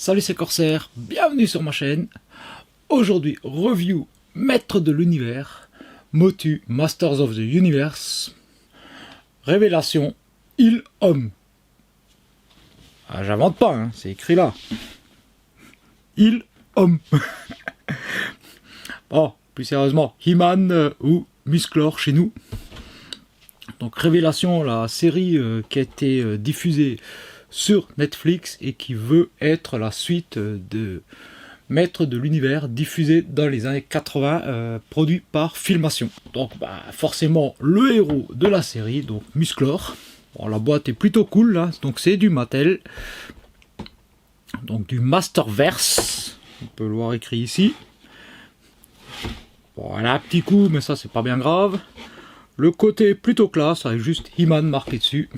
Salut, c'est Corsair, bienvenue sur ma chaîne. Aujourd'hui, review Maître de l'Univers, Motu Masters of the Universe, révélation, il homme. Ah, j'invente pas, hein, c'est écrit là. Il homme. Bon, plus sérieusement, He-Man ou Musclor chez nous. Donc Révélation, la série qui a été diffusée sur Netflix et qui veut être la suite de Maître de l'Univers diffusé dans les années 80, produit par Filmation. Donc forcément le héros de la série, donc Musclor. Bon, la boîte est plutôt cool là, donc c'est du Mattel. Donc du Masterverse, on peut le voir écrit ici. Bon, elle a un petit coup, mais ça c'est pas bien grave. Le côté plutôt classe, avec juste He-Man marqué dessus.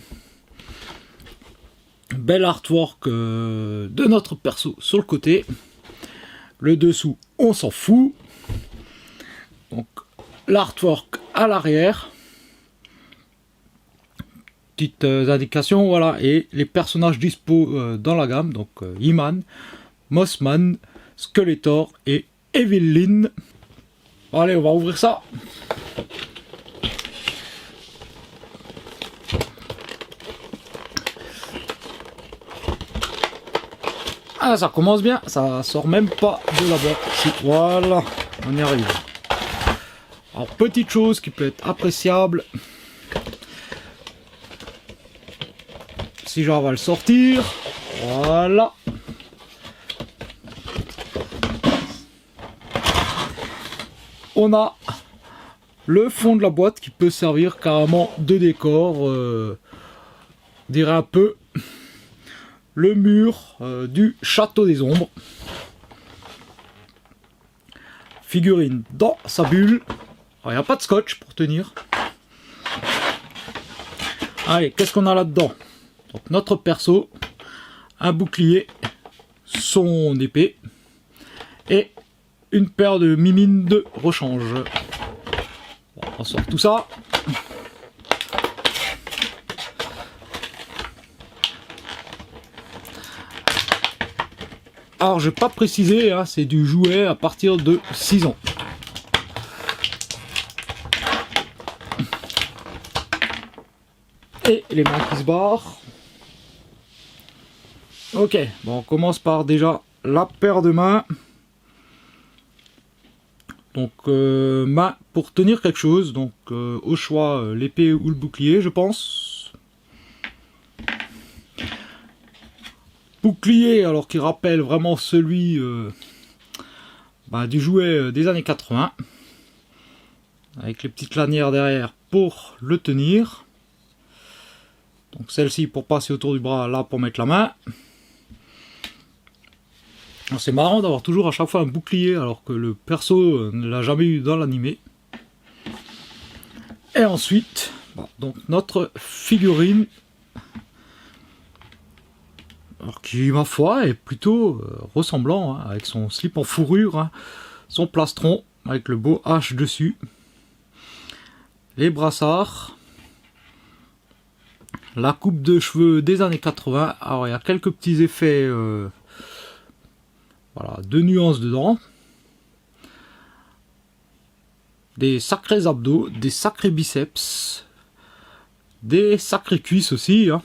Bel artwork de notre perso sur le côté. Le dessous, on s'en fout. Donc l'artwork à l'arrière. Petites indications, voilà. Et les personnages dispo dans la gamme. Donc He-Man, Mossman, Skeletor et Evelyn. Bon, allez, on va ouvrir ça. Ah, ça commence bien, ça sort même pas de la boîte. Si, voilà, on y arrive. Alors, petite chose qui peut être appréciable. Si j'arrive à le sortir, voilà. On a le fond de la boîte qui peut servir carrément de décor. Dirait un peu le mur du Château des Ombres. Figurine dans sa bulle. Il n'y a pas de scotch pour tenir. Allez, qu'est-ce qu'on a là-dedans? Donc notre perso, un bouclier, son épée et une paire de mimines de rechange. Bon, on sort tout ça. Alors, je vais pas préciser, hein, c'est du jouet à partir de 6 ans. Et les mains qui se barrent. Ok, bon, on commence par déjà la paire de mains. Donc, main pour tenir quelque chose. Donc, au choix, l'épée ou le bouclier, je pense. Bouclier, alors qui rappelle vraiment celui du jouet des années 80. Avec les petites lanières derrière pour le tenir. Donc celle-ci pour passer autour du bras, là pour mettre la main. C'est marrant d'avoir toujours à chaque fois un bouclier alors que le perso ne l'a jamais eu dans l'animé. Et ensuite, donc notre figurine. Alors qui, ma foi, est plutôt ressemblant, hein, avec son slip en fourrure, hein, son plastron avec le beau H dessus, les brassards, la coupe de cheveux des années 80. Alors il y a quelques petits effets, voilà, de nuances dedans, des sacrés abdos, des sacrés biceps, des sacrées cuisses aussi, hein.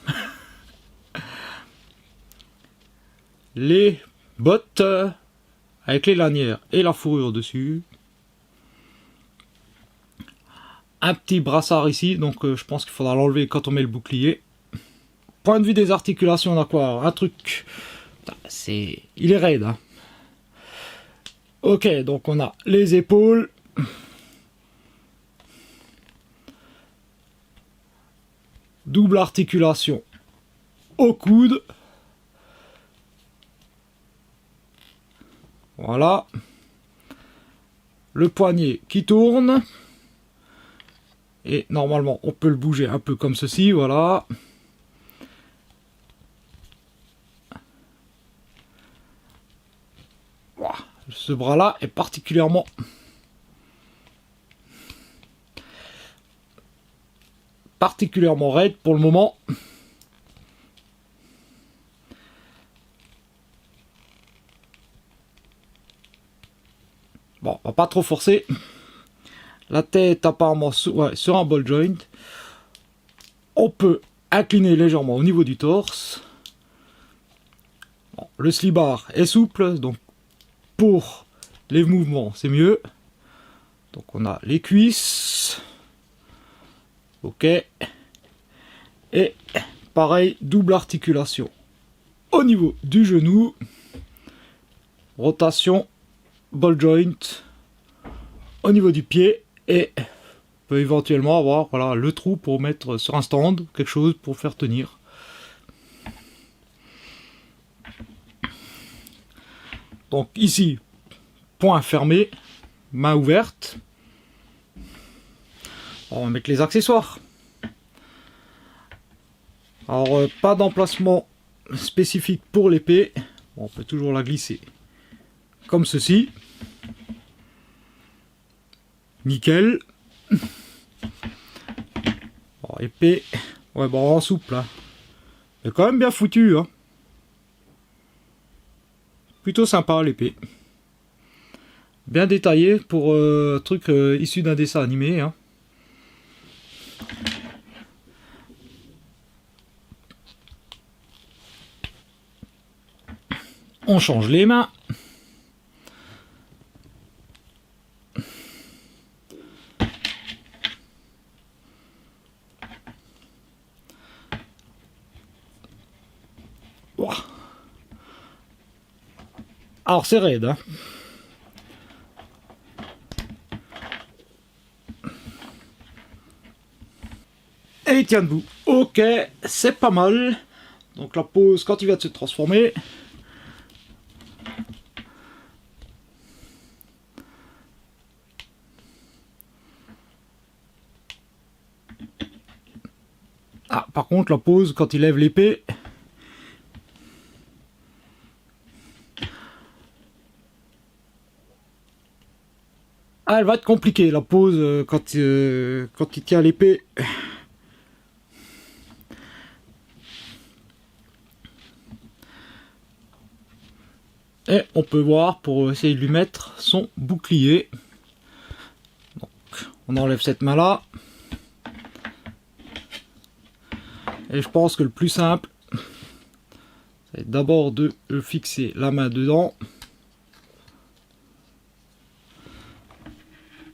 Les bottes avec les lanières et la fourrure dessus. Un petit brassard ici, donc je pense qu'il faudra l'enlever quand on met le bouclier. Point de vue des articulations, on a quoi? Un truc, il est raide, hein. Ok, donc on a les épaules. Double articulation au coude. Voilà. Le poignet qui tourne. Et normalement, on peut le bouger un peu comme ceci, voilà. Voilà. Ce bras-là est particulièrement raide pour le moment. Bon, on va pas trop forcer. La tête apparemment sur un ball joint. On peut incliner légèrement au niveau du torse. Bon, le slip bar est souple, donc pour les mouvements c'est mieux. Donc on a les cuisses. Ok. Et pareil, double articulation. Au niveau du genou, rotation, ball joint. Au niveau du pied, et on peut éventuellement avoir voilà, le trou pour mettre sur un stand, quelque chose pour faire tenir. Donc ici, poing fermé, main ouverte. On va mettre les accessoires. Alors pas d'emplacement spécifique pour l'épée. On peut toujours la glisser comme ceci. Nickel. Bon, épée. Ouais, bon, en souple. Hein. Mais quand même bien foutu. Hein. Plutôt sympa l'épée. Bien détaillé pour un truc issu d'un dessin animé. Hein. On change les mains. Alors c'est raide. Hein. Et il tient debout. Ok, c'est pas mal. Donc la pose quand il vient de se transformer. Ah, par contre la pose quand il lève l'épée. Ah, elle va être compliquée la pose quand il tient l'épée. Et on peut voir pour essayer de lui mettre son bouclier. Donc, on enlève cette main là. Et je pense que le plus simple, c'est d'abord de fixer la main dedans.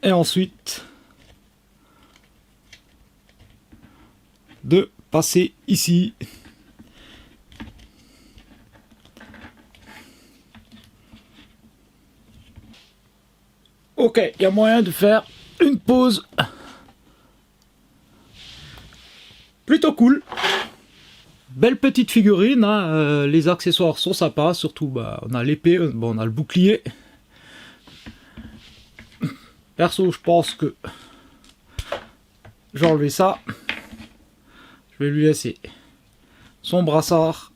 Et ensuite de passer ici. Ok, il y a moyen de faire une pause plutôt cool. Belle petite figurine, hein. Les accessoires sont sympas, surtout bah, on a l'épée, bon, on a le bouclier. Perso, je pense que je vais enlever ça. Je vais lui laisser son brassard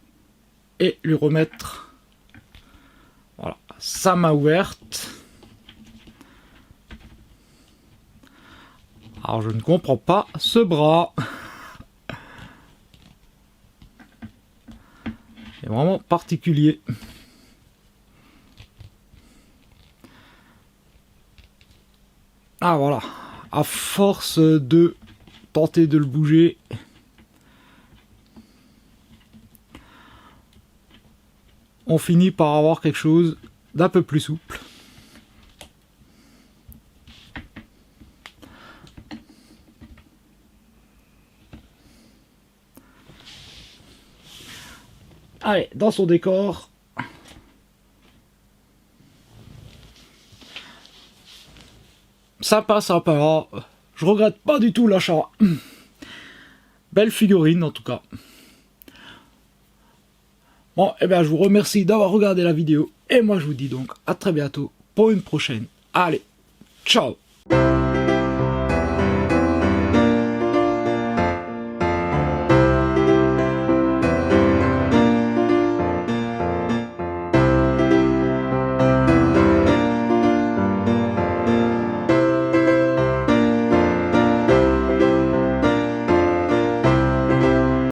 et lui remettre voilà, sa main ouverte. Alors je ne comprends pas ce bras. C'est vraiment particulier. Ah voilà, à force de tenter de le bouger, on finit par avoir quelque chose d'un peu plus souple. Allez, dans son décor. Sympa, sympa. Je regrette pas du tout l'achat. Belle figurine en tout cas. Bon, et bien je vous remercie d'avoir regardé la vidéo. Et moi je vous dis donc à très bientôt pour une prochaine. Allez, ciao!